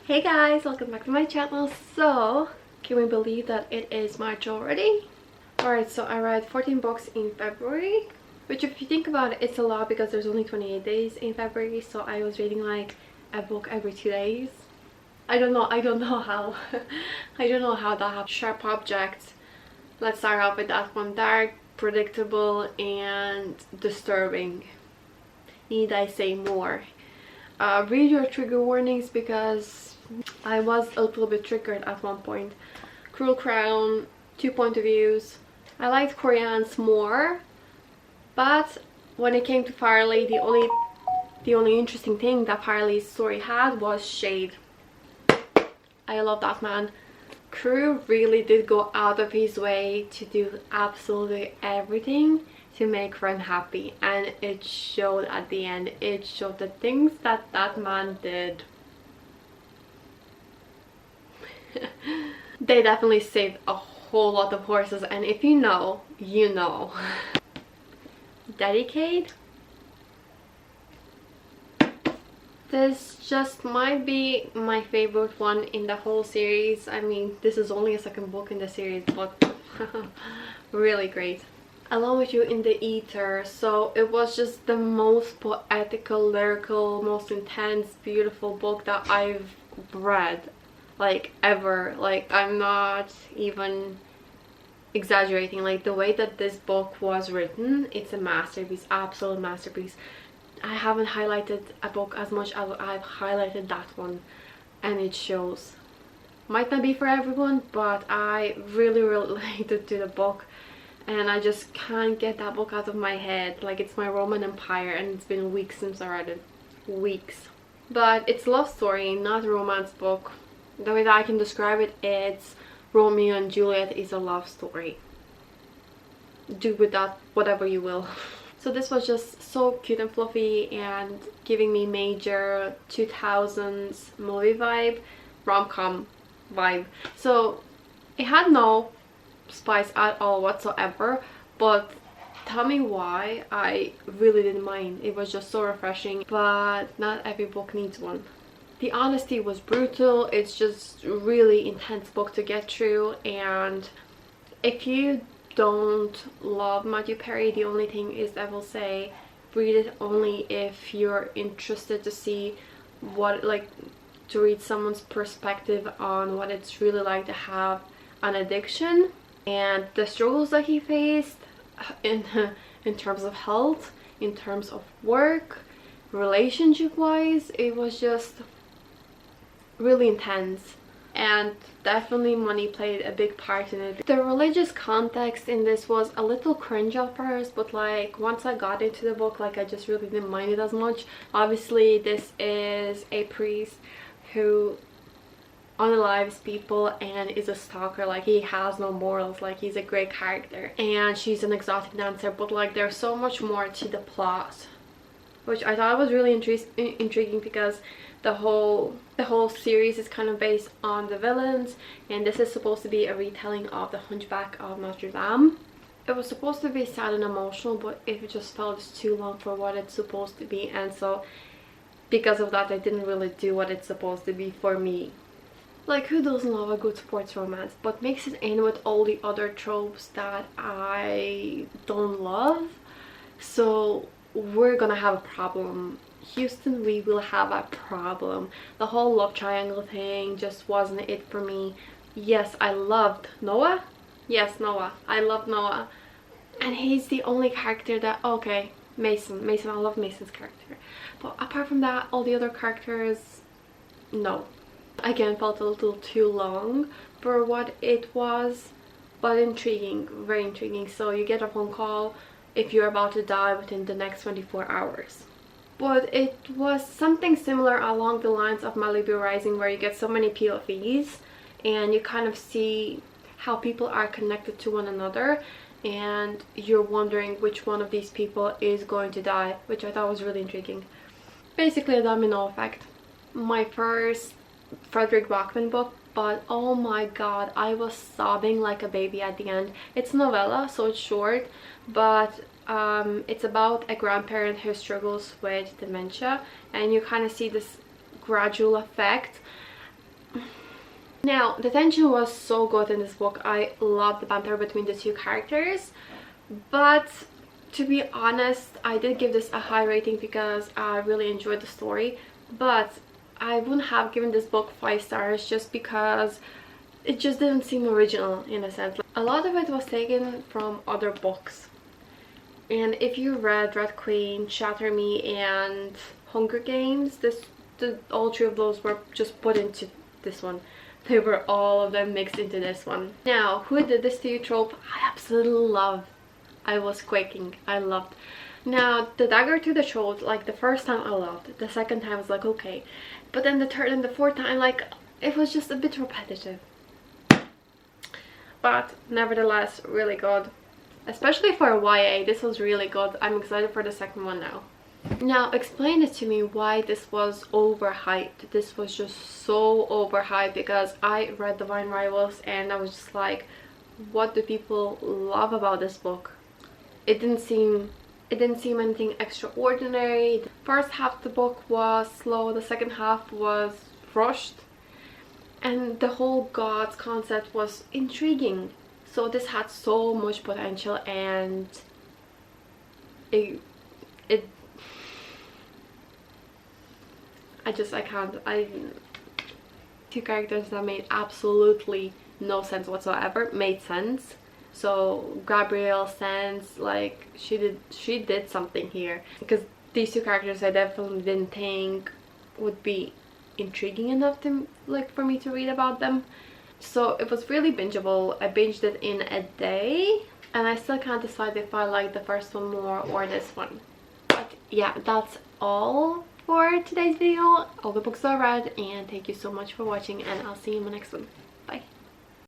Hey guys, welcome back to my channel. So, can we believe that it is March already? Alright, so I read 14 books in February, which if you think about it, it's a lot because there's only 28 days in February, so I was reading like a book every 2 days. I don't know how I don't know how that happened. Sharp Objects. Let's start off with that one. Dark, predictable, and disturbing. Need I say more? Read your trigger warnings because I was a little bit triggered at one point. Cruel Crown, 2 point of views. I liked Koreans more, but when it came to Farley, the only interesting thing that Farley's story had was Shade. I love that man. Crew really did go out of his way to do absolutely everything to make Ren happy, and it showed at the end. It showed the things that that man did. They definitely saved a whole lot of horses, and if you know, you know. Dedicate. This just might be my favorite one in the whole series. I mean, this is only a second book in the series, but really great. Along with You in the Ether. So it was just the most poetical, lyrical, most intense, beautiful book that I've read, like, ever. Like, I'm not even exaggerating. Like, the way that this book was written, it's a masterpiece, absolute masterpiece. I haven't highlighted a book as much as I've highlighted that one, and it shows. Might not be for everyone, but I really related to the book, and I just can't get that book out of my head. Like, it's my Roman Empire, and it's been weeks since I read it. Weeks. But it's a love story, not a romance book. The way that I can describe it, it's Romeo and Juliet is a love story. Do with that whatever you will. So this was just so cute and fluffy and giving me major 2000s movie vibe, rom-com vibe. So it had no spice at all whatsoever, but tell me why, I really didn't mind. It was just so refreshing, but not every book needs one. The honesty was brutal. It's just really intense book to get through, and if you don't love Matthew Perry, the only thing is I will say read it only if you're interested to see what, like, to read someone's perspective on what it's really like to have an addiction and the struggles that he faced in terms of health, in terms of work, relationship wise. It was just really intense, and definitely money played a big part in it. The religious context in this was a little cringe at first, but like once I got into the book, like, I just really didn't mind it as much. Obviously this is a priest who unalives people and is a stalker. Like, he has no morals. Like, he's a great character, and she's an exotic dancer, but like there's so much more to the plot, which I thought was really intriguing because the whole series is kind of based on the villains, and this is supposed to be a retelling of The Hunchback of Notre Dame. It was supposed to be sad and emotional, but it just felt too long for what it's supposed to be, and so because of that, I didn't really do what it's supposed to be for me. Like, who doesn't love a good sports romance, but mix it in with all the other tropes that I don't love? So we're gonna have a problem. Houston, we will have a problem. The whole love triangle thing just wasn't it for me. Yes, I loved Noah. Yes, Noah. I love Noah. And he's the only character that... Okay, Mason. I love Mason's character. But apart from that, all the other characters... No. Again, felt a little too long for what it was. But intriguing. Very intriguing. So you get a phone call if you're about to die within the next 24 hours. But it was something similar along the lines of Malibu Rising, where you get so many POVs and you kind of see how people are connected to one another, and you're wondering which one of these people is going to die, which I thought was really intriguing. Basically a domino effect. My first Frederick Bachman book, but oh my god, I was sobbing like a baby at the end. It's a novella, so it's short, but it's about a grandparent who struggles with dementia, and you kind of see this gradual effect Now, the tension was so good in this book. I loved the banter between the two characters, but to be honest, I did give this a high rating because I really enjoyed the story, but I wouldn't have given this book 5 stars just because it just didn't seem original in a sense. A lot of it was taken from other books, and if you read Red Queen, Shatter Me, and Hunger Games, all 3 of those were just put into this one. They were all of them mixed into this one. Now, who did this to you trope, I absolutely love. I was quaking. I loved. Now, the dagger to the throat, like the first time I loved. The second time I was like, okay. But then the third and the fourth time, like, it was just a bit repetitive. But nevertheless, really good. Especially for a YA, this was really good. I'm excited for the second one now. Now, explain it to me why this was overhyped. This was just so overhyped because I read Divine Rivals and I was just like, what do people love about this book? It didn't seem anything extraordinary. The first half of the book was slow, the second half was rushed, and the whole gods concept was intriguing. So this had so much potential, and two characters that made absolutely no sense whatsoever made sense. So Gabrielle sense, like, she did something here, because these 2 characters I definitely didn't think would be intriguing enough to, like, for me to read about them. So it was really bingeable. I binged it in a day, and I still can't decide if I like the first one more or this one. But yeah, that's all for today's video. All the books are read, and thank you so much for watching, and I'll see you in the next one. Bye.